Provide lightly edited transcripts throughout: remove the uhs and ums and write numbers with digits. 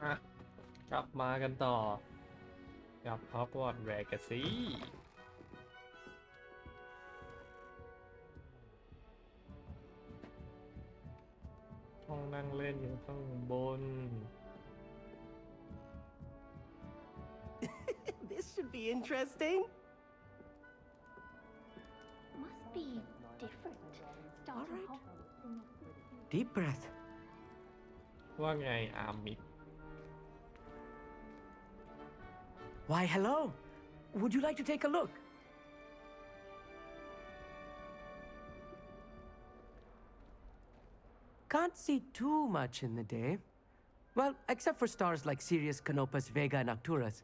อ่ะกลับมากันต่อกับ Hogwarts Legacy ห้องนั่งเล่นอยู่ข้างบน This should be interesting. Must be different. Starting Alright. Hogwarts in Deep breath. ว่าไงอาร์มิด Why, hello. Would you like to take a look? Can't see too much in the day. Well, except for stars like Sirius, Canopus, Vega, and Arcturus.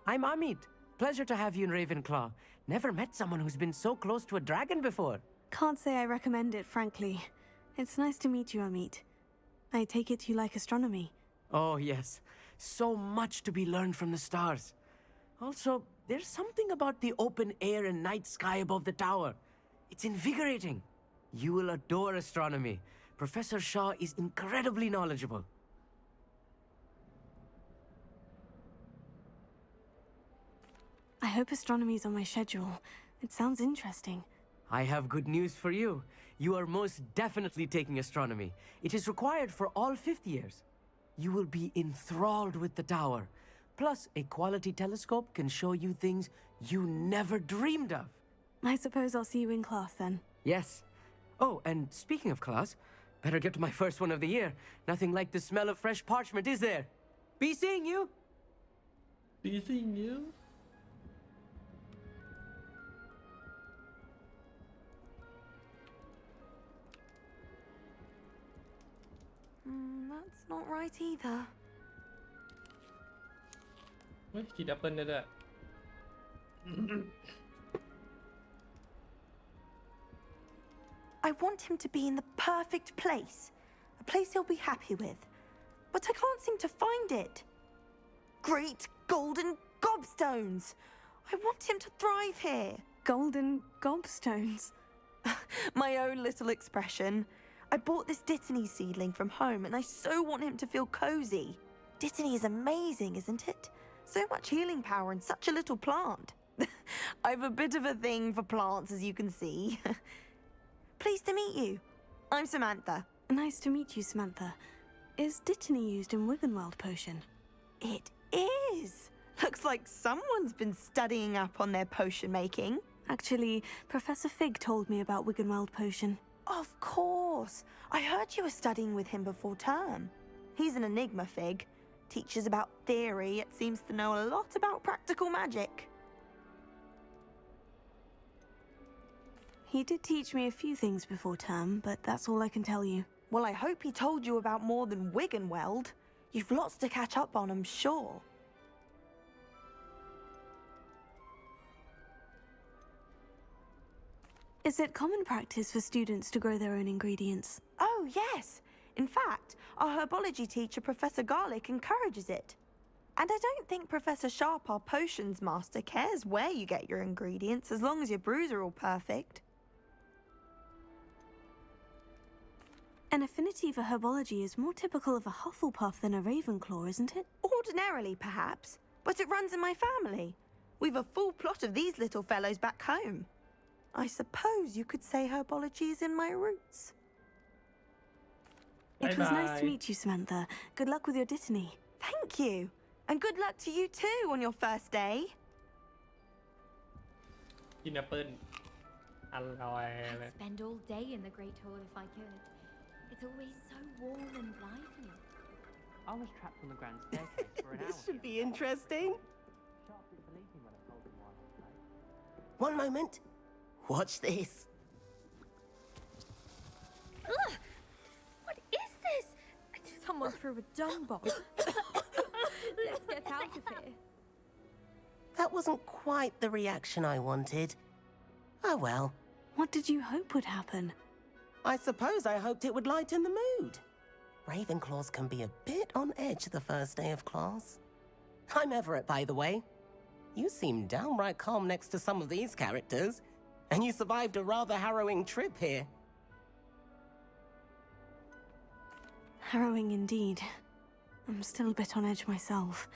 I'm Amit. Pleasure to have you in Ravenclaw. Never met someone who's been so close to a dragon before. Can't say I recommend it, frankly. It's nice to meet you, Amit. I take it you like astronomy. Oh, yes. So much to be learned from the stars. Also, there's something about the open air and night sky above the tower. It's invigorating. You will adore astronomy. Professor Shaw is incredibly knowledgeable. I hope astronomy's on my schedule. It sounds interesting. I have good news for you. You are most definitely taking astronomy. It is required for all fifth years. You will be enthralled with the tower. Plus, a quality telescope can show you things you never dreamed of. I suppose I'll see you in class then. Yes. Oh, and speaking of class, better get to my first one of the year. Nothing like the smell of fresh parchment, is there? Be seeing you! Be seeing you That's not right either. เฮ้ยกินแอปเปิลได้ด้วย I want him to be in the perfect place. A place he'll be happy with. But I can't seem to find it. Great golden gobstones! I want him to thrive here. Golden gobstones. My own little expression. I bought this Dittany seedling from home and I so want him to feel cozy. Dittany is amazing, isn't it? So much healing power in such a little plant. I've a bit of a thing for plants, as you can see. Pleased to meet you. I'm Samantha. Nice to meet you, Samantha. Is Dittany used in Wiggenweld potion? It is. Looks like someone's been studying up on their potion making. Actually, Professor Fig told me about Wiggenweld potion. Of course. I heard you were studying with him before term. He's an enigma, Fig. Teaches about theory, yet seems to know a lot about practical magic. He did teach me a few things before term, but that's all I can tell you. Well, I hope he told you about more than Wiggenweld. You've lots to catch up on, I'm sure. Is it common practice for students to grow their own ingredients? Oh, yes. In fact, our herbology teacher, Professor Garlick, encourages it. And I don't think Professor Sharp, our potions master, cares where you get your ingredients as long as your brews are all perfect. An affinity for herbology is more typical of a Hufflepuff than a Ravenclaw, isn't it? Ordinarily, perhaps, but it runs in my family. We've a full plot of these little fellows back home. I suppose you could say herbology is in my roots. It was nice Bye-bye. to meet you, Samantha. Good luck with your Dittany. Thank you. And good luck to you too on your first day. กินแอปเปิลอร่อยเลย I'd spend all day in the Great Hall if I could. It's always so warm and lively. I was trapped on the grand staircase for an hour. This should be interesting. Sharp didn't believe me when I told him why I was late. One moment. Watch this. Ugh! What is this? Someone threw a dung bomb. Let's get out of here. That wasn't quite the reaction I wanted. Oh well. What did you hope would happen? I suppose I hoped it would lighten the mood. Ravenclaws can be a bit on edge the first day of class. I'm Everett, by the way. You seem downright calm next to some of these characters, and you survived a rather harrowing trip here. Harrowing indeed. I'm still a bit on edge myself,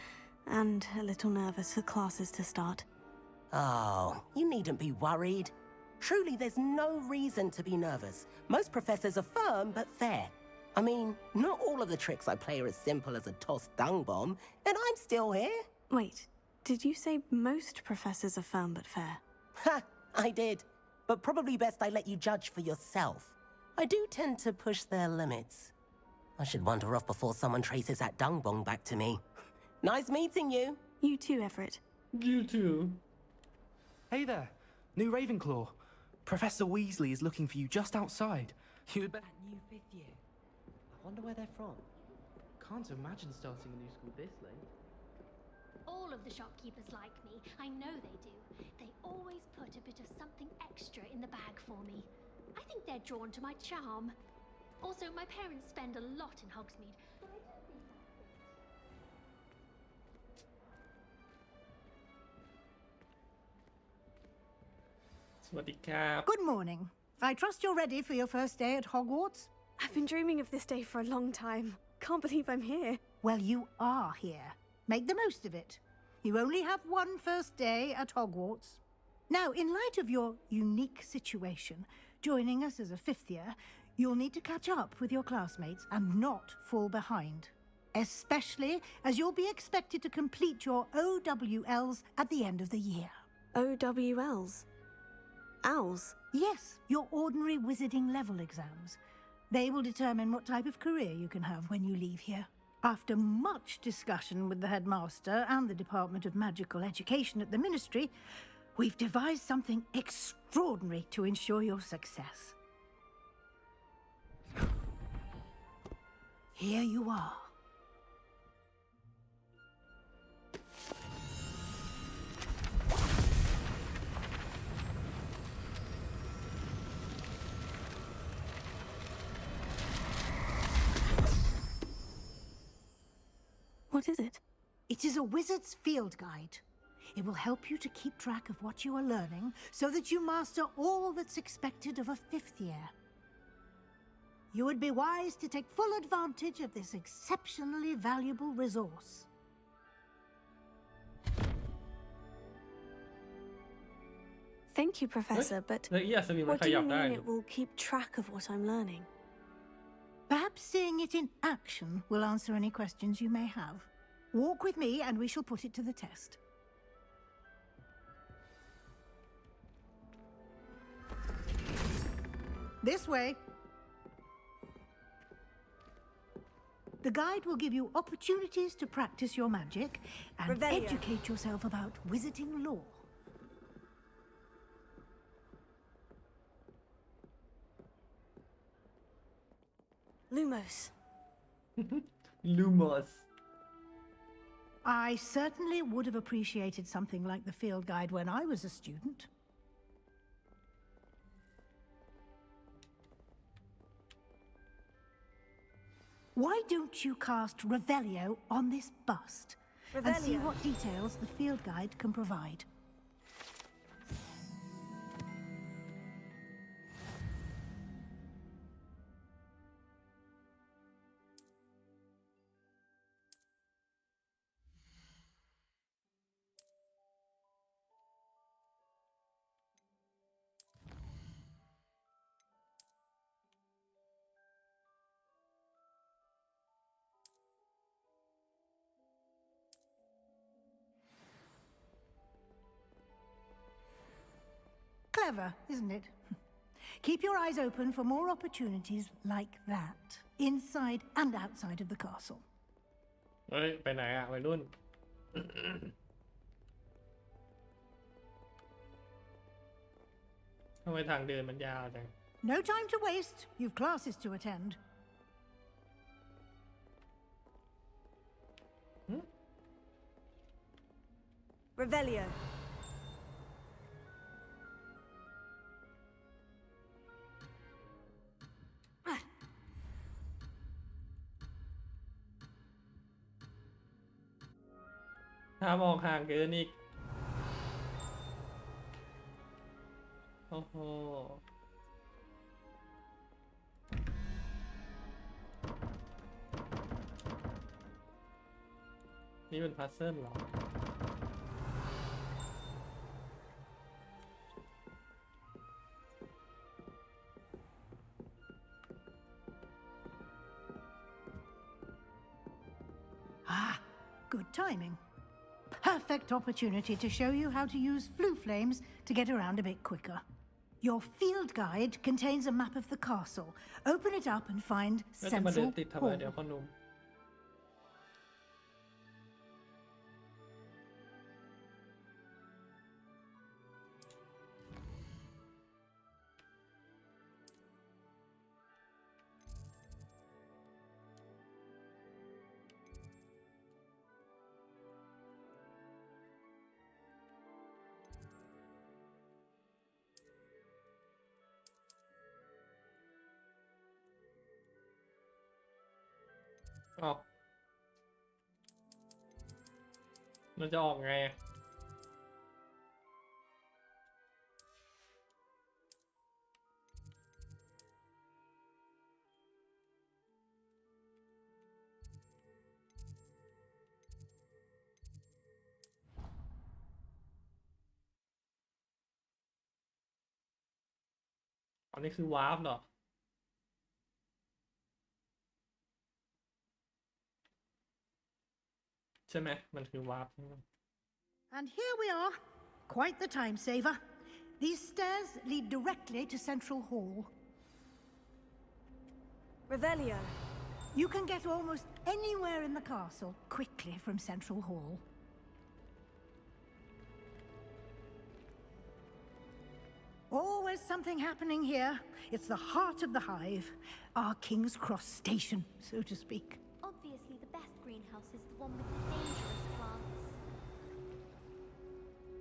and a little nervous for classes to start. Oh, you needn't be worried. Truly, there's no reason to be nervous. Most professors are firm but fair. I mean, not all of the tricks I play are as simple as a tossed dung bomb, and I'm still here. Wait, did you say most professors are firm but fair? Ha, I did. But probably best I let you judge for yourself. I do tend to push their limits. I should wander off before someone traces that dung bomb back to me. Nice meeting you. You too, Everett. You too. Hey there, new Ravenclaw. Professor Weasley is looking for you just outside. You'd better. New 5th year. I wonder where they're from. Can't imagine starting a new school this late. All of the shopkeepers like me. I know they do. They always put a bit of something extra in the bag for me. I think they're drawn to my charm. Also, my parents spend a lot in Hogsmeade, but I don't think that's it. สวัสดีครับ Good morning. I trust you're ready for your first day at Hogwarts? I've been dreaming of this day for a long time. Can't believe I'm here. Well, you are here. Make the most of it. You only have one first day at Hogwarts. Now, in light of your unique situation, joining us as a 5th year, you'll need to catch up with your classmates and not fall behind. Especially as you'll be expected to complete your OWLs at the end of the year. OWLs? Owls? Yes, your ordinary wizarding level exams. They will determine what type of career you can have when you leave here. After much discussion with the headmaster and the Department of Magical Education at the Ministry, we've devised something extraordinary to ensure your success. Here you are. What is it? It is a wizard's field guide. It will help you to keep track of what you are learning so that you master all that's expected of a 5th year. You would be wise to take full advantage of this exceptionally valuable resource. Thank you, Professor, but แล้วอีอัศวินมัน what ข do ยั you บได้ mean it will keep track of what I'm learning? Perhaps seeing it in action will answer any questions you may have. Walk with me and we shall put it to the test. This way. The guide will give you opportunities to practice your magic and Revelio. educate yourself about wizarding lore. Lumos. Lumos. I certainly would have appreciated something like the field guide when I was a student. Why don't you cast Revelio on this bust and see Revelio. what details the field guide can provide? Clever, isn't it? Keep your eyes open for more opportunities like that, inside and outside of the castle. เฮ้ย ไปไหนอะวัยรุ่น ทำไมทางเดินมันยาวจัง No time to waste. You've classes to attend. Revelio.ถ้ามองห่างเกินอีก โอ้โห Revelio. นี่เป็นพัซเซิลเหรอ Ah, good timing. Perfect opportunity to show you how to use flue flames to get around a bit quicker. Your field guide contains a map of the castle. Open it up and find แล้วจะมาเดิน Central ติดทำไม Hall. เดี๋ยวพ่อหนุ่ม ออกมันจะออกไงอะอันนี้คือวาร์ปเหรอ ใช่ไหมมันคือวาร์ป And here we are. Quite the time saver. These stairs lead directly to Central Hall. Revelio. You can get almost anywhere in the castle quickly from Central Hall. Always something happening here. It's the heart of the hive, our King's Cross station, so to speak. Obviously, the best greenhouse is the one with the dangerous plants.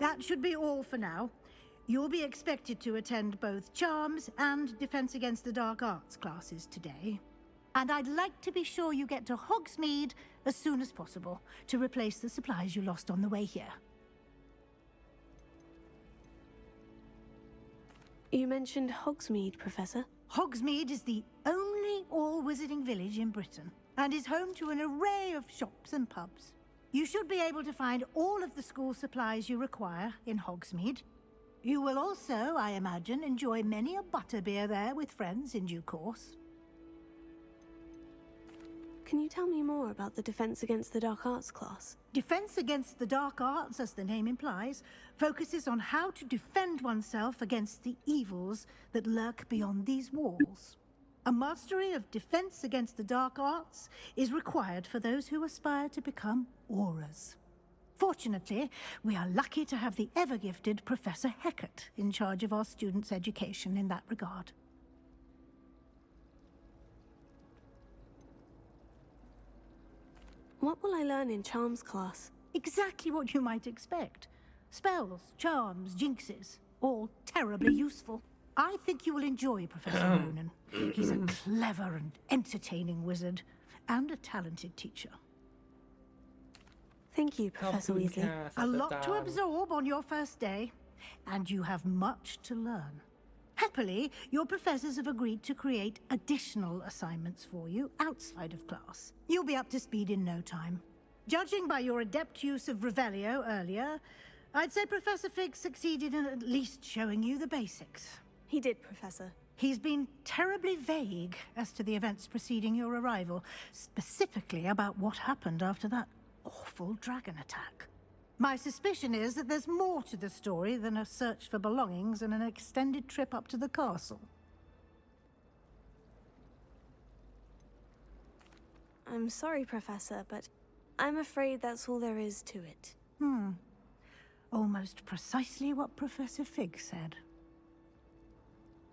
That should be all for now. You'll be expected to attend both Charms and Defense Against the Dark Arts classes today. And I'd like to be sure you get to Hogsmeade as soon as possible to replace the supplies you lost on the way here. You mentioned Hogsmeade, Professor. Hogsmeade is the only all-wizarding village in Britain and is home to an array of shops and pubs. You should be able to find all of the school supplies you require in Hogsmeade. You will also, I imagine, enjoy many a butterbeer there with friends in due course. Can you tell me more about the Defense Against the Dark Arts class? Defense Against the Dark Arts, as the name implies, focuses on how to defend oneself against the evils that lurk beyond these walls. A mastery of Defense Against the Dark Arts is required for those who aspire to become Aurors. Fortunately, we are lucky to have the ever-gifted Professor Heckert in charge of our students' education in that regard. What will I learn in Charms class? Exactly what you might expect. Spells, charms, jinxes, all terribly useful. I think you will enjoy Professor Ronan. He's a clever and entertaining wizard, and a talented teacher. Thank you, ขอบ Professor คุณ Weasley. ค่ะศา A สตรา lot จาร to ย์ absorb on your first day, and you have much to learn. Happily, your professors have agreed to create additional assignments for you outside of class. You'll be up to speed in no time. Judging by your adept use of Revelio earlier, I'd say Professor Fig succeeded in at least showing you the basics. He did, Professor. He's been terribly vague as to the events preceding your arrival, specifically about what happened after that awful dragon attack. My suspicion is that there's more to the story than a search for belongings and an extended trip up to the castle. I'm sorry, Professor, but I'm afraid that's all there is to it. Almost precisely what Professor Fig said.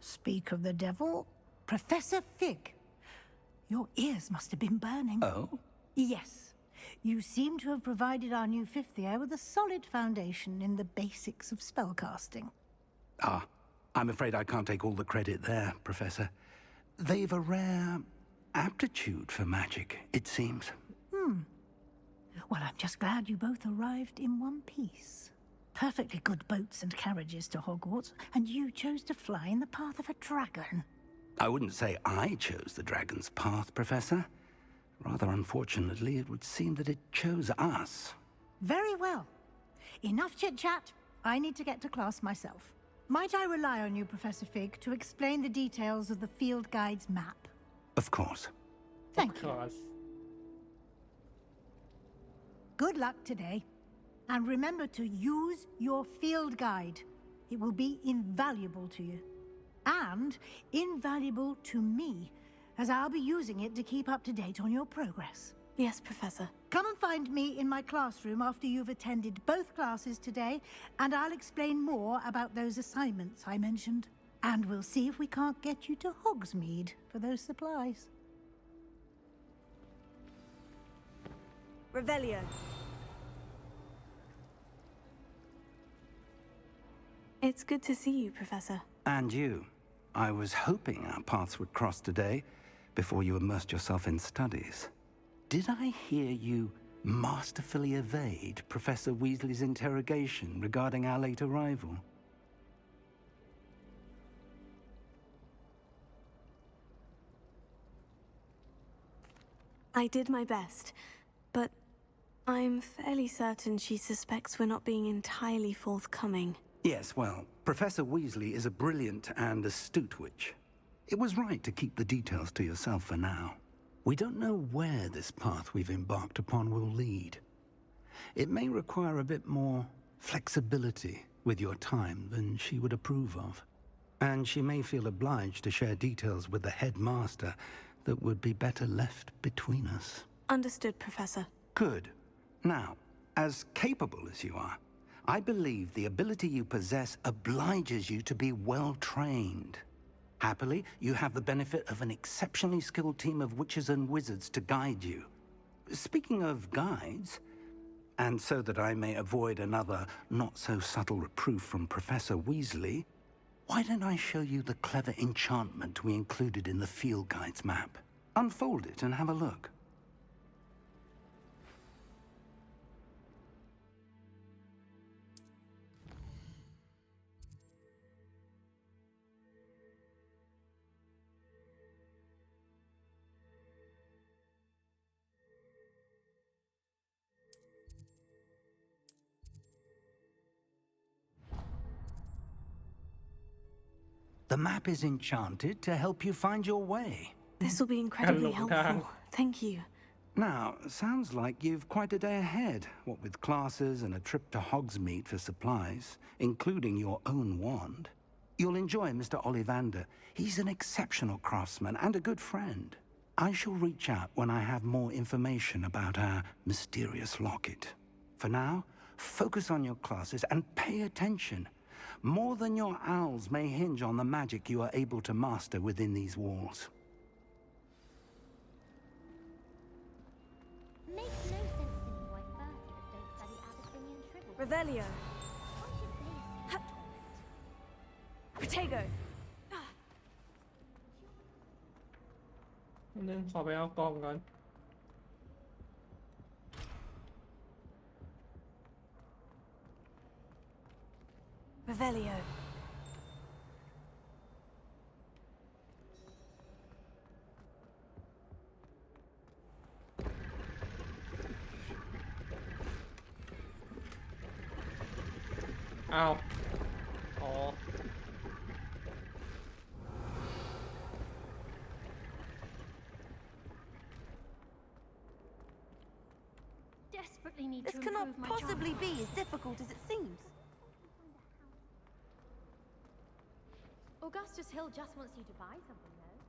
Speak of the devil, Professor Fig. Your ears must have been burning. Oh? Yes. You seem to have provided our new fifth year with a solid foundation in the basics of spellcasting. Ah, I'm afraid I can't take all the credit there, Professor. They've a rare aptitude for magic, it seems. Well, I'm just glad you both arrived in one piece. Perfectly good boats and carriages to Hogwarts, and you chose to fly in the path of a dragon. I wouldn't say I chose the dragon's path, Professor. Rather unfortunately, it would seem that it chose us. Very well. Enough chit-chat. I need to get to class myself. Might I rely on you, Professor Fig, to explain the details of the field guide's map? Of course. Thank Of you. course. Good luck today. And remember to use your field guide. It will be invaluable to you. And invaluable to me, as I'll be using it to keep up to date on your progress. Yes, Professor. Come and find me in my classroom after you've attended both classes today, and I'll explain more about those assignments I mentioned. And we'll see if we can't get you to Hogsmeade for those supplies. Revelio. It's good to see you, Professor. And you. I was hoping our paths would cross today, before you immersed yourself in studies. Did I hear you masterfully evade Professor Weasley's interrogation regarding our late arrival? I did my best, but I'm fairly certain she suspects we're not being entirely forthcoming. Yes, well, Professor Weasley is a brilliant and astute witch. It was right to keep the details to yourself for now. We don't know where this path we've embarked upon will lead. It may require a bit more flexibility with your time than she would approve of. And she may feel obliged to share details with the headmaster that would be better left between us. Understood, Professor. Good. Now, as capable as you are, I believe the ability you possess obliges you to be well-trained. Happily, you have the benefit of an exceptionally skilled team of witches and wizards to guide you. Speaking of guides, and so that I may avoid another not-so-subtle reproof from Professor Weasley, why don't I show you the clever enchantment we included in the field guide's map? Unfold it and have a look. The map is enchanted to help you find your way. This will be incredibly Hello, helpful. Thank you. Now, sounds like you've quite a day ahead, what with classes and a trip to Hogsmeade for supplies, including your own wand. You'll enjoy Mr. Ollivander. He's an exceptional craftsman and a good friend. I shall reach out when I have more information about our mysterious locket. For now, focus on your classes and pay attention. More than your owls may hinge on the magic you are able to master within these walls. Makes no sense to me why first years don't study Abyssinian trivia. Revelio. Why should they Protego. นึงขอไปเอากล่องก่อน Revelio. Ow. Oh. desperately need This to cannot improve my charm? possibly be as difficult as it seems. Augustus Hill just wants you to buy something, though.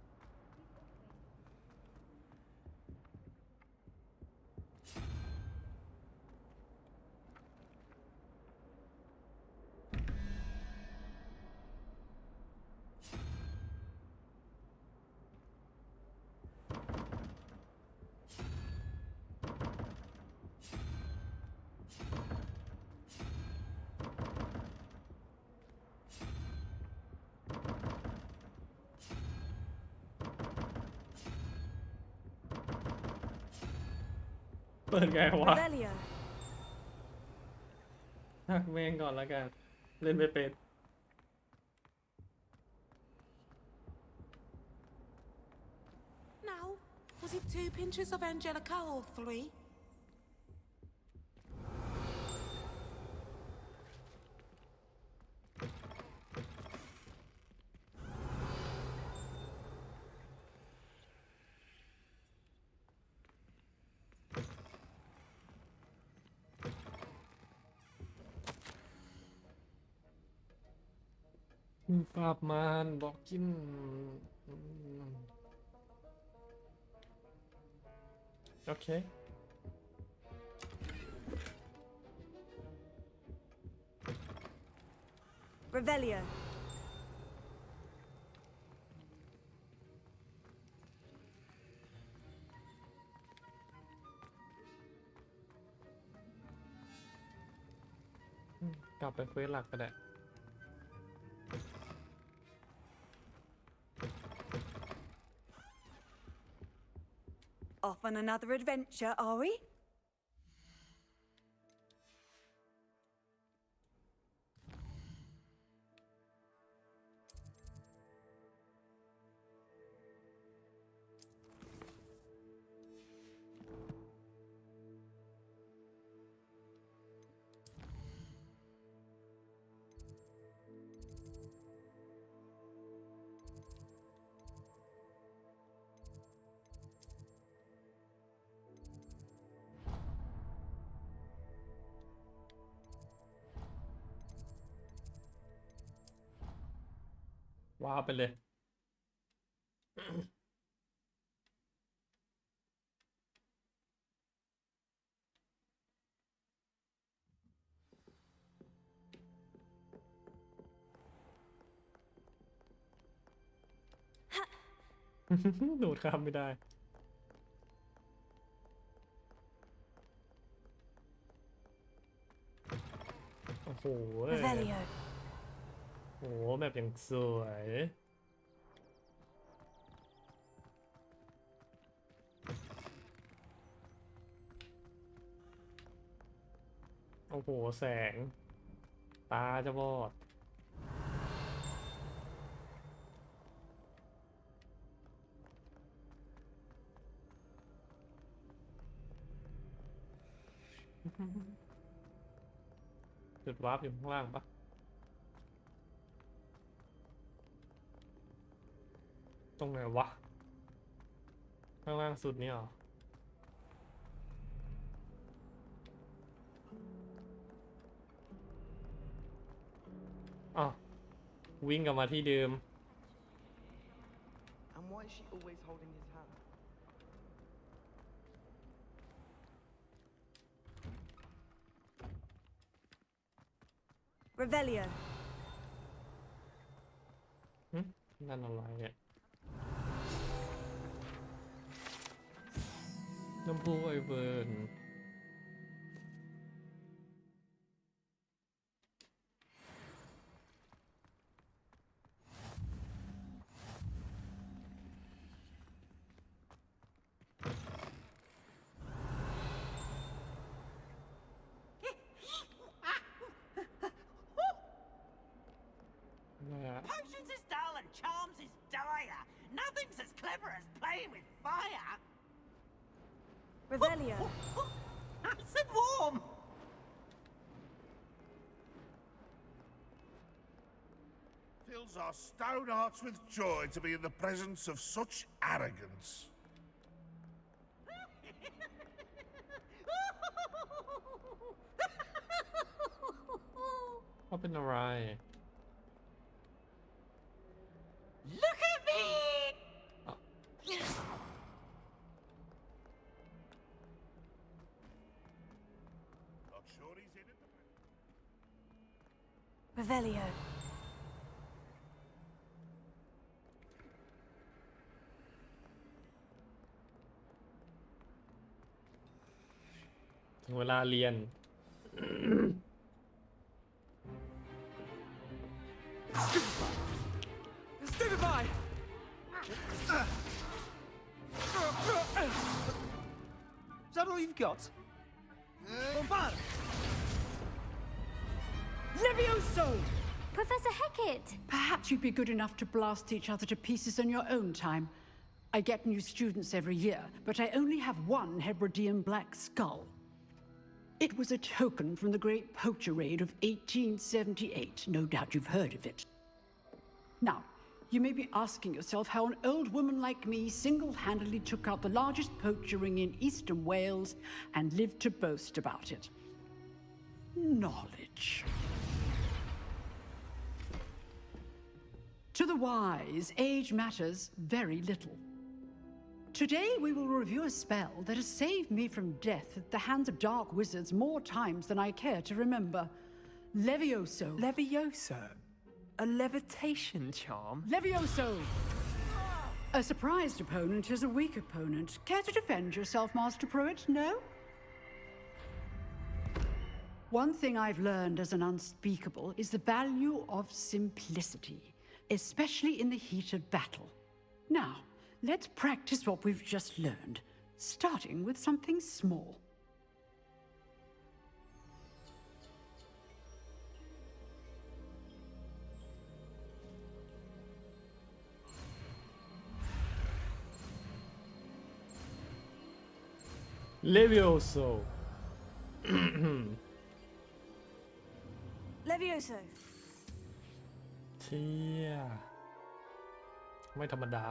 ปิดไงวะ Revelio. ทักเมงก่อนแล้วกัน เล่นไม่เป็น Now, Was it 2 pinches of Angelica or 3? Paapmaan bokin. Okay. Revelio. Gap ไปเควสหลักก็ได้ Off on another adventure, are we?ว้าวไปเลย ดูดข้ามไม่ได้ โอ้โห Revelio. โอ้โหแบบอย่างสวย โอ้โหแสง ตาจะบอด จุดวาร์ปอยู่ข้างล่างปะตรงไหนวะ ข้างล่างสุดนี่หรออ้าววิ่งกลับมาที่เดิม And why is she always holding his hand? Revelio. นั่นอะไรเนี่ยน้ำพุไอเวิร์น Potions is dull and charms is dire. Nothing's as clever as playing with fire. Revelio. Nice and warm. Fills our stout hearts with joy to be in the presence of such arrogance. What in the right? Look at me! Not sure he's in it. Revelio.ถึงเวลาเรียน Stupefy! Is that all you've got? Bombard! Levioso! Professor Hecat! Perhaps you'd be good enough to blast each other to pieces on your own time. I get new students every year, but I only have one Hebridean black skull. It was a token from the Great Poacher Raid of 1878. No doubt you've heard of it. Now, you may be asking yourself how an old woman like me single-handedly took out the largest poacher ring in eastern Wales and lived to boast about it. Knowledge. To the wise, age matters very little. Today we will review a spell that has saved me from death at the hands of dark wizards more times than I care to remember. Levioso. Levioso? A levitation charm? Levioso! A surprised opponent is a weak opponent. Care to defend yourself, Master Pruitt? No? One thing I've learned as an unspeakable is the value of simplicity, especially in the heat of battle. Now, let's practice what we've just learned, starting with something small. Levioso Levioso. เชี่ยไม่ธรรมดา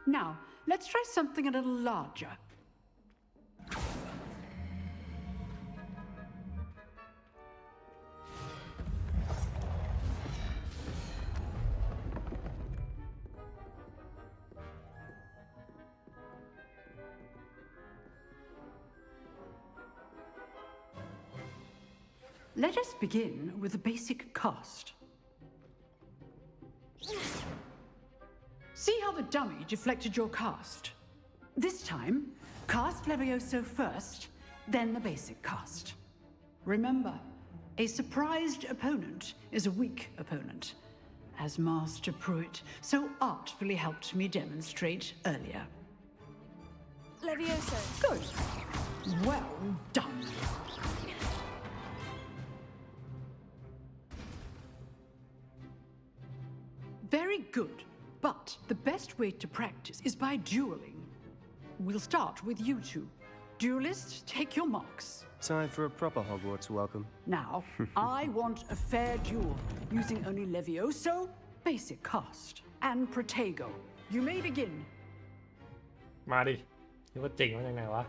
Now, let's try something a little larger. Let us begin with the basic cast. See how the dummy deflected your cast? This time, cast Levioso first, then the basic cast. Remember, a surprised opponent is a weak opponent, as Master Pruitt so artfully helped me demonstrate earlier. Levioso. Good. Well done. Very good. But the best way to practice is by dueling. We'll start with you two. Duelists, take your marks. Time for a proper Hogwarts welcome. Now, I want a fair duel, using only Levioso, basic cast, and Protego. You may begin. มาดิคิดว่าเจ๋งมาจากไหนวะ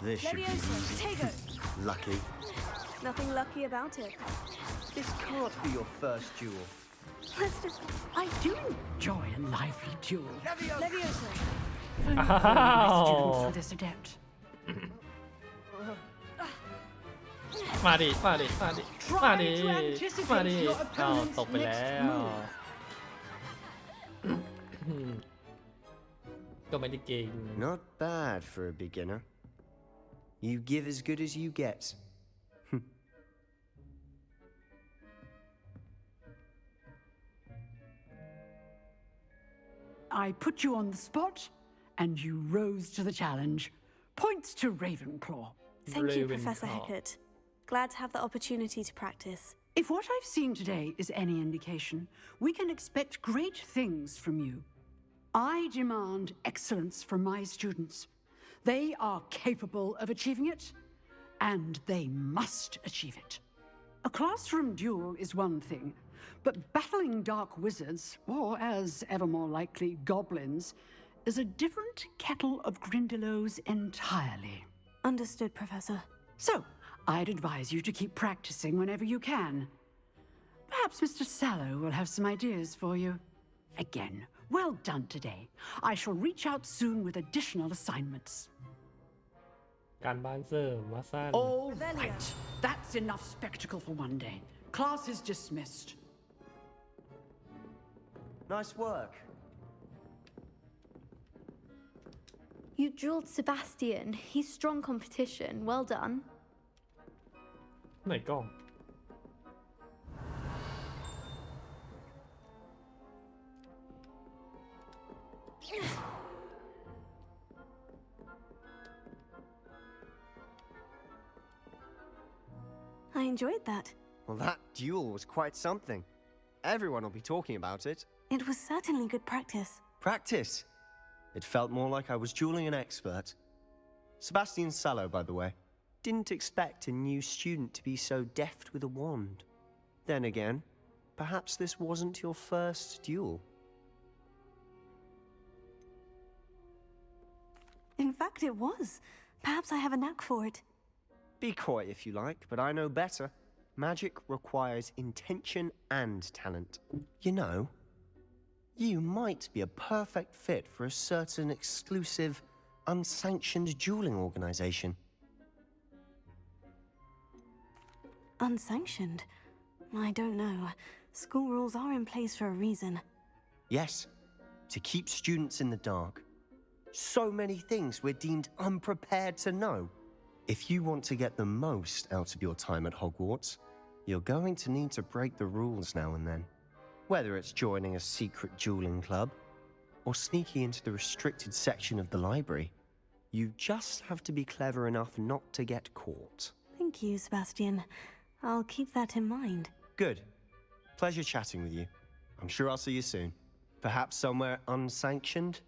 This should be Levioso. easy. Protego. Lucky. Nothing lucky about it. This can't be your first duel. Let's just. I do enjoy a lively duel. Levioso. If only all my students Ow. were this adept. มาดิมาดิมาดิมาดิ Try to anticipate มาดิ your อ้าว opponent's ตกไปแล้ว next move. ก็ไม่ได้เก่ง Not bad for a beginner. You give as good as you get. I put you on the spot, and you rose to the challenge. Points to Ravenclaw. Thank you, Professor Ravenclaw. Hecat. Glad to have the opportunity to practice. If what I've seen today is any indication, we can expect great things from you. I demand excellence from my students. They are capable of achieving it, and they must achieve it. A classroom duel is one thing, but battling dark wizards, or as ever more likely, goblins, is a different kettle of Grindylows entirely. Understood, Professor. So, I'd advise you to keep practicing whenever you can. Perhaps Mr. Sallow will have some ideas for you. Again, well done today. I shall reach out soon with additional assignments. การบ้านเสริมมาสั้น All right. That's enough spectacle for one day. Class is dismissed. Nice work. You drilled Sebastian. He's strong competition. Well done. ไหนกล้อง I enjoyed that. Well, that duel was quite something. Everyone will be talking about it. It was certainly good practice. Practice? It felt more like I was dueling an expert. Sebastian Sallow, by the way. Didn't expect a new student to be so deft with a wand. Then again, perhaps this wasn't your first duel. In fact, it was. Perhaps I have a knack for it. Be coy if you like, but I know better. Magic requires intention and talent. You know, you might be a perfect fit for a certain exclusive, unsanctioned dueling organization. Unsanctioned? I don't know. School rules are in place for a reason. Yes, to keep students in the dark. So many things we're deemed unprepared to know. If you want to get the most out of your time at Hogwarts, you're going to need to break the rules now and then. Whether it's joining a secret dueling club, or sneaking into the restricted section of the library, you just have to be clever enough not to get caught. Thank you, Sebastian. I'll keep that in mind. Good. Pleasure chatting with you. I'm sure I'll see you soon. Perhaps somewhere unsanctioned?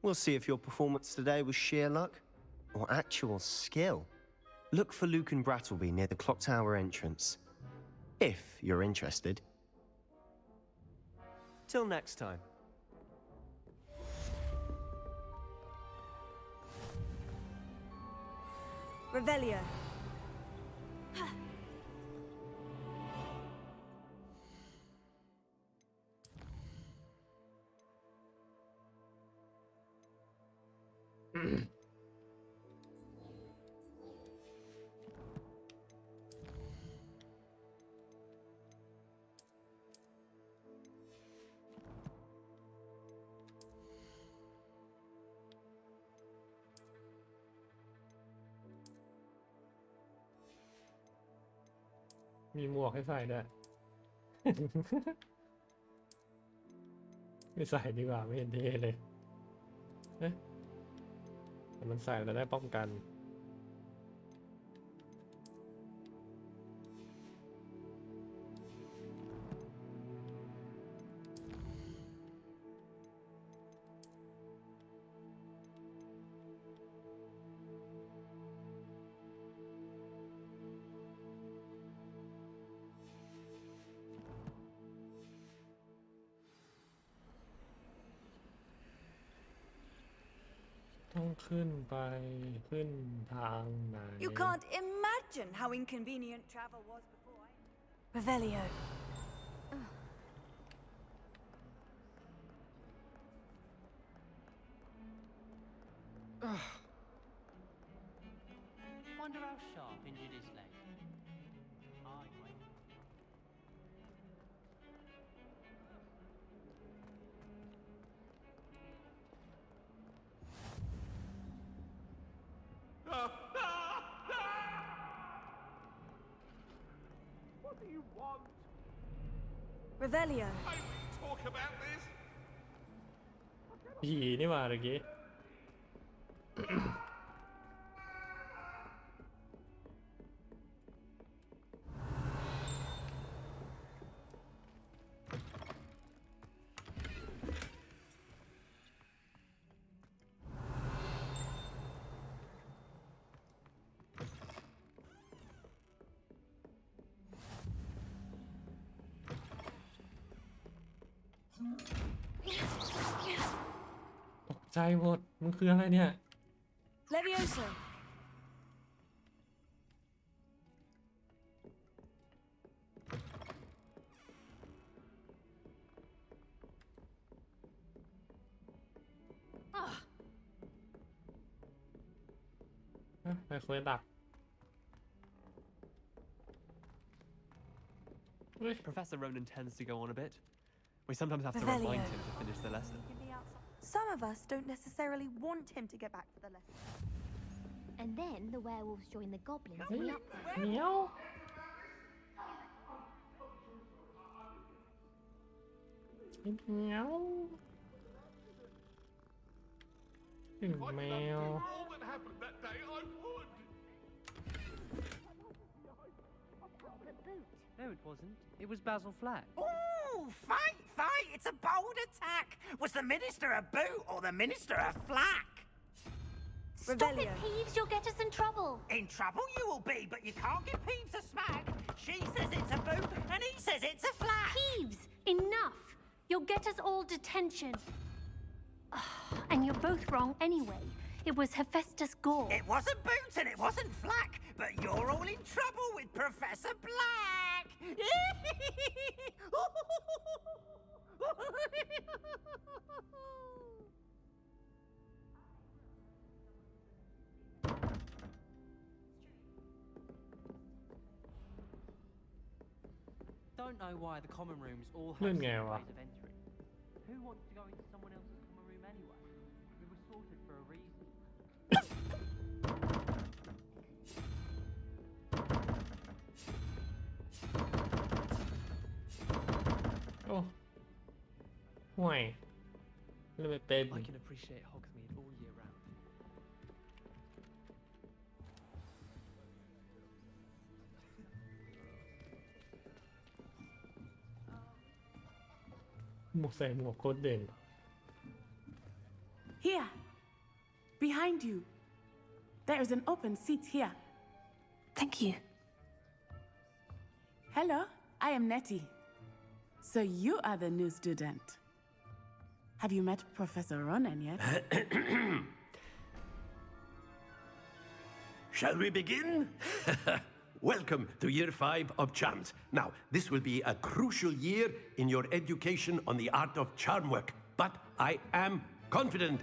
We'll see if your performance today was sheer luck or actual skill. Look for Luke and Brattleby near the clock tower entrance. If you're interested. Till next time. Revelio. มีหมวกให้ใส่ด้วย ไม่ใส่ดีกว่าไม่เห็นเท่เลยเอ๊ะแต่มันใส่แล้วได้ป้องกัน ต้องขึ้นไปขึ้นทางไหน You can't imagine how inconvenient travel was before I... Revelio. Wonder how sharp injured his leg. Anyway. What do you want? Revelio. I talk about this? ผีนี่หว่าเมื่อกี้ ตกใจหมดมันคืออะไรเนี่ย Levioso. ไปคุยดัก Professor Ronan tends to go on a bit. We sometimes have to Revelio. remind him to finish the lesson. Some of us don't necessarily want him to get back to the lesson. And then the werewolves join the goblins in the uproar. Meow. Meow. ถึงแมว All that happened that day, I would. The boot. No, it wasn't. It was Basil Flack. Ooh, fight! It's a bold attack! Was the Minister a boot or the Minister a flack? Stop it, Peeves, you'll get us in trouble. In trouble you will be, but you can't give Peeves a smack. She says it's a boot, and he says it's a flack. Peeves, enough. You'll get us all detention. And you're both wrong anyway. It was Hephaestus Gore. It wasn't boot and it wasn't flack, but you're all in trouble with Professor Black. Don't know why the common rooms all have เล่นไง separate วะ ways of entering. Who wants to go into someone else's common room anyway? We were sorted for a reason. โอ้ห่วยเล่นไม่เป็น I can appreciate Hogsmeade all year round. หมวกใส่หมวกโคตรเด่น Here. Behind you. There is an open seat here. Thank you. Hello, I am Nettie. So you are the new student. Have you met Professor Ronan yet? Shall we begin? Welcome to Year 5 of Charms. Now, this will be a crucial year in your education on the art of charm work, but I am confident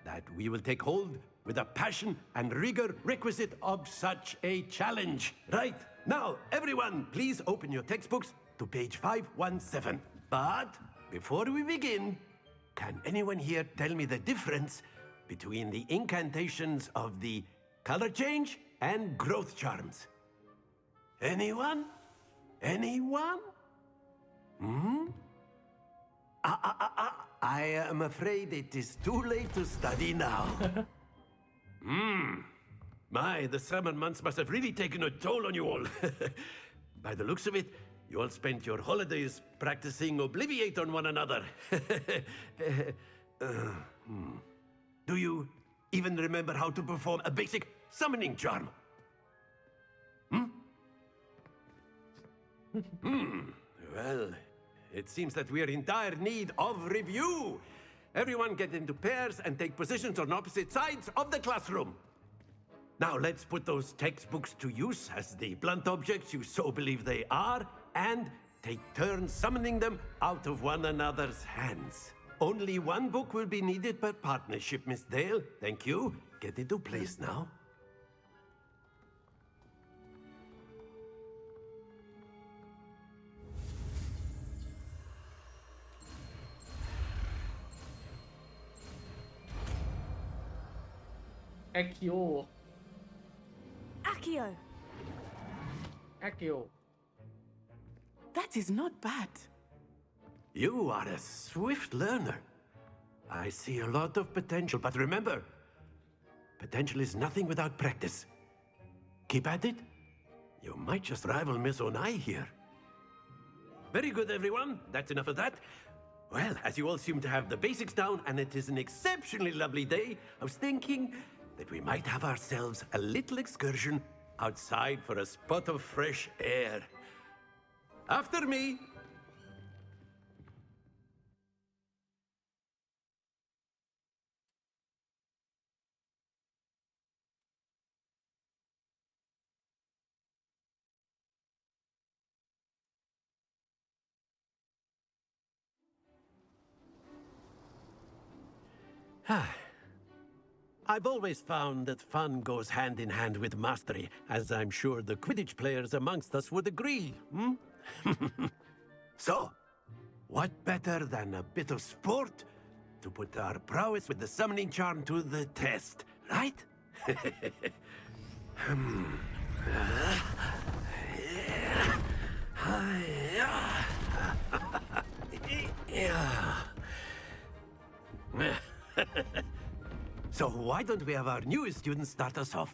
that we will take hold with the passion and rigor requisite of such a challenge. Right, now, everyone, please open your textbooks to page 517. But before we begin, can anyone here tell me the difference between the incantations of the color change and growth charms? Anyone? Anyone? I am afraid it is too late to study now. My, the summer months must have really taken a toll on you all. By the looks of it, you all spent your holidays practicing Obliviate on one another. Do you even remember how to perform a basic summoning charm? Well, it seems that we are in dire need of review. Everyone get into pairs and take positions on opposite sides of the classroom. Now let's put those textbooks to use as the blunt objects you so believe they are, and take turns summoning them out of one another's hands. Only one book will be needed per partnership, Miss Dale. Thank you. Get into place now. Accio Accio. Accio That is not bad. You are a swift learner. I see a lot of potential, but remember, potential is nothing without practice. Keep at it. You might just rival Miss Onai here. Very good, everyone. That's enough of that. Well, as you all seem to have the basics down, and it is an exceptionally lovely day, I was thinking that we might have ourselves a little excursion outside for a spot of fresh air. After me. I've always found that fun goes hand in hand with mastery, as I'm sure the Quidditch players amongst us would agree, So, what better than a bit of sport to put our prowess with the summoning charm to the test, right? So why don't we have our newest student start us off?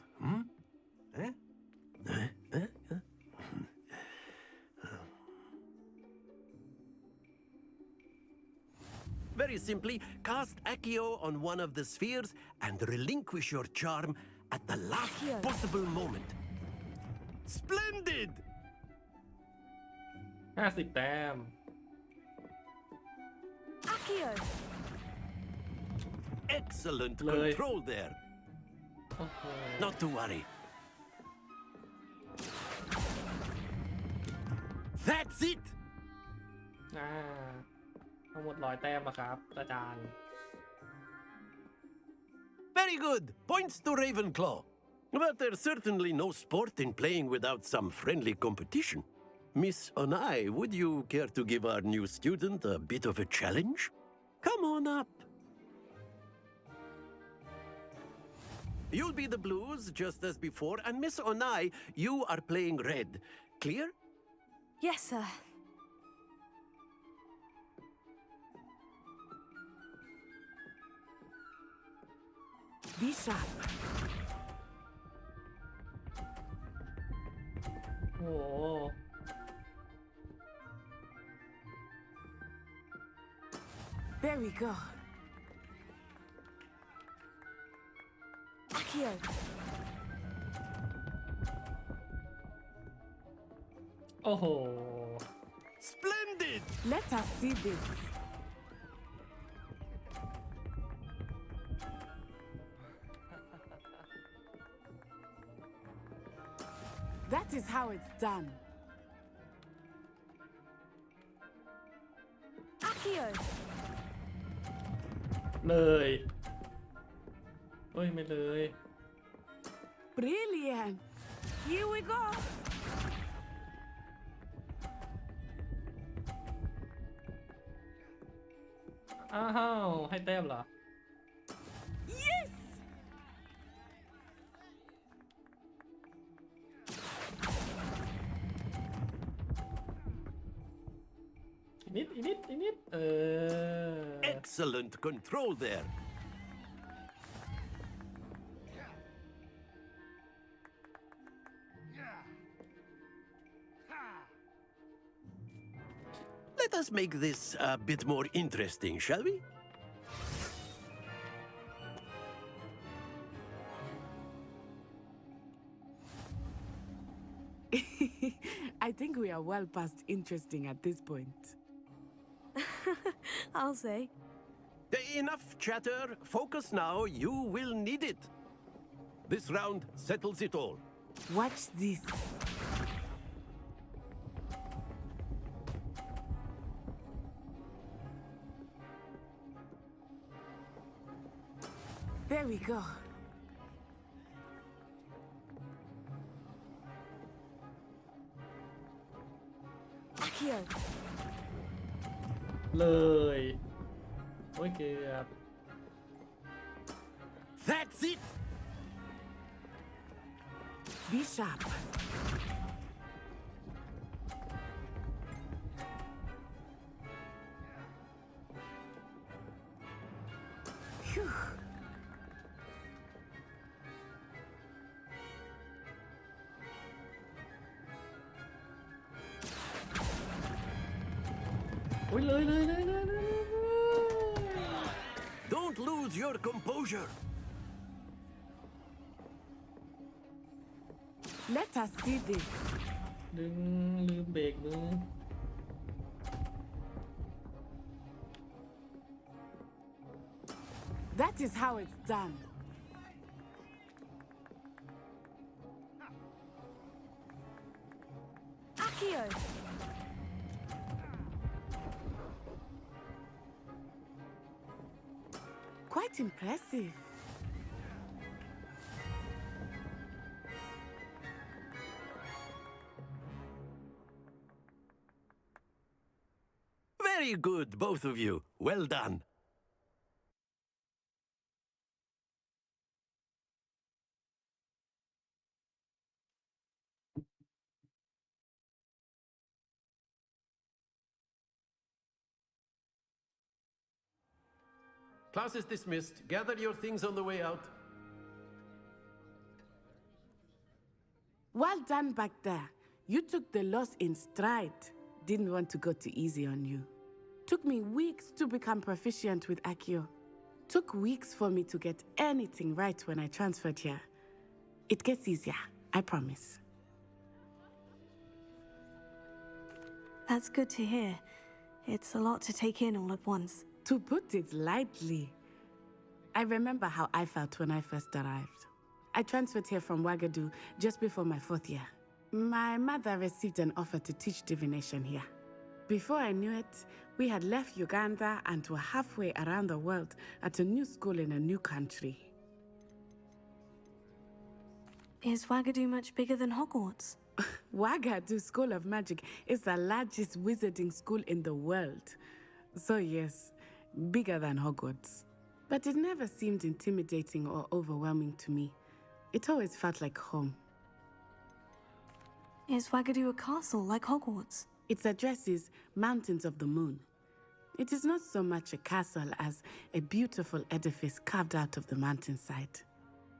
Very simply, cast Accio on one of the spheres and relinquish your charm at the last possible moment. Splendid! 50 แต้ม Accio! Excellent Lời. control there. Not to worry. That's it! ทั้งหมด100 แต้มอะครับอาจารย์ Very good. Points to Ravenclaw. But there's certainly no sport in playing without some friendly competition. Miss Onai, would you care to give our new student a bit of a challenge? Come on up. You'll be the blues just as before, and Miss Onai, you are playing red. Clear? Yes, sir. Be sharp. โอ้โห There we go. Accio! โอ้โห Splendid! Let us see this. That is how it's done. Accio! เลยเฮ้ย ไม่เลย Brilliant. Here we go. อ้าว ให้แต้มเหรอ Yes! อีกนิด อีกนิด อีกนิด Excellent control there. Let us make this a bit more interesting, shall we? I think we are well past interesting at this point. I'll say. Enough chatter. Focus now. You will need it. This round settles it all. Watch this. There we go. Accio! เลย โอ้ย เกือบ That's it! Be sharp. Phew. Don't lose your composure. Let us see this. ลืมเบรกมือ That is how it's done. Accio! Quite impressive. Very good, both of you. Well done. Class is dismissed. Gather your things on the way out. Well done back there. You took the loss in stride. Didn't want to go too easy on you. Took me weeks to become proficient with Accio. Took weeks for me to get anything right when I transferred here. It gets easier, I promise. That's good to hear. It's a lot to take in all at once. To put it lightly, I remember how I felt when I first arrived. I transferred here from Wagadu just before my 4th year. My mother received an offer to teach divination here. Before I knew it, we had left Uganda and were halfway around the world at a new school in a new country. Is Wagadu much bigger than Hogwarts? Wagadu School of Magic is the largest wizarding school in the world. So yes, bigger than Hogwarts. But it never seemed intimidating or overwhelming to me. It always felt like home. Is Wagadu a castle like Hogwarts? Its address is Mountains of the Moon. It is not so much a castle as a beautiful edifice carved out of the mountainside.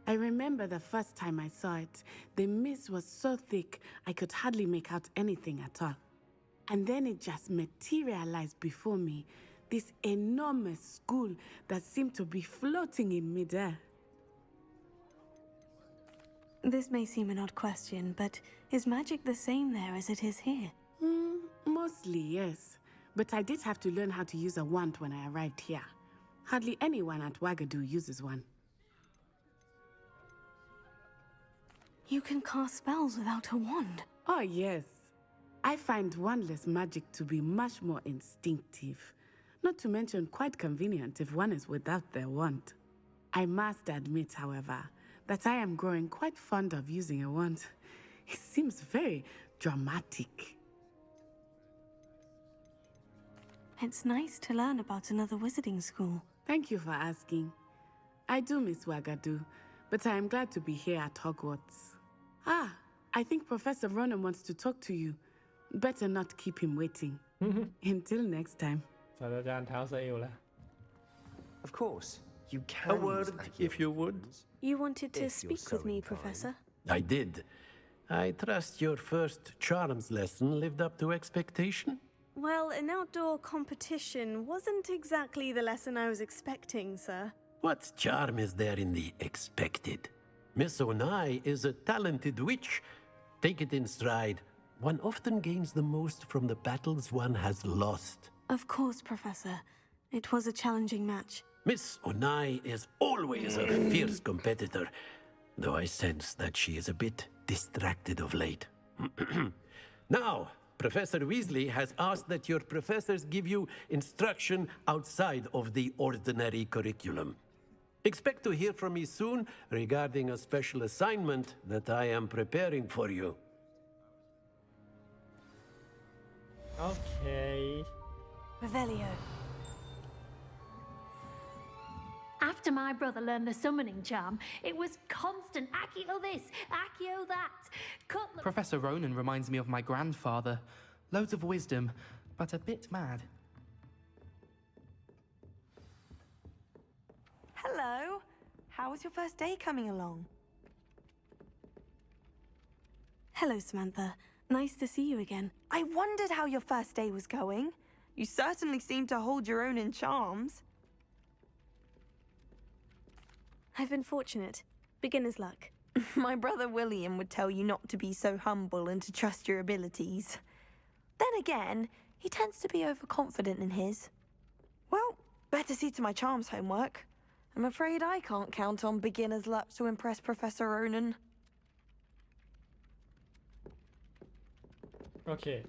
I remember the first time I saw it, the mist was so thick I could hardly make out anything at all. And then it just materialized before me, this enormous school that seemed to be floating in midair. This may seem an odd question, but is magic the same there as it is here? Mostly, yes. But I did have to learn how to use a wand when I arrived here. Hardly anyone at Wagadu uses one. You can cast spells without a wand? Oh, yes. I find wandless magic to be much more instinctive. Not to mention quite convenient if one is without their wand. I must admit, however, that I am growing quite fond of using a wand. It seems very dramatic. It's nice to learn about another wizarding school. Thank you for asking. I do miss Wagadu, but I am glad to be here at Hogwarts. Ah, I think Professor Ronan wants to talk to you. Better not keep him waiting. Until next time. ศาสตราจารย์เท้าสะเอวแล้ว Of course, you can. A word, if you would. You wanted to If you're speak so with me, inclined. Professor? I did. I trust your first charms lesson lived up to expectation. Well, an outdoor competition wasn't exactly the lesson I was expecting, sir. What charm is there in the expected? Miss Onai is a talented witch. Take it in stride. One often gains the most from the battles one has lost. Of course, Professor. It was a challenging match. Miss Onai is always a fierce competitor, though I sense that she is a bit distracted of late. Now, Professor Weasley has asked that your professors give you instruction outside of the ordinary curriculum. Expect to hear from me soon regarding a special assignment that I am preparing for you. Okay. Revelio. After my brother learned the summoning charm, it was constant Accio this, Accio that. Cutler. Professor Ronan reminds me of my grandfather. Loads of wisdom, but a bit mad. Hello. How was your first day coming along? Hello, Samantha. Nice to see you again. I wondered how your first day was going. You certainly seem to hold your own in charms. I've been fortunate. Beginner's luck. My brother William would tell you not to be so humble and to trust your abilities. Then again, he tends to be overconfident in his. Well, better see to my charms homework. I'm afraid I can't count on beginner's luck to impress Professor Ronan. Okay.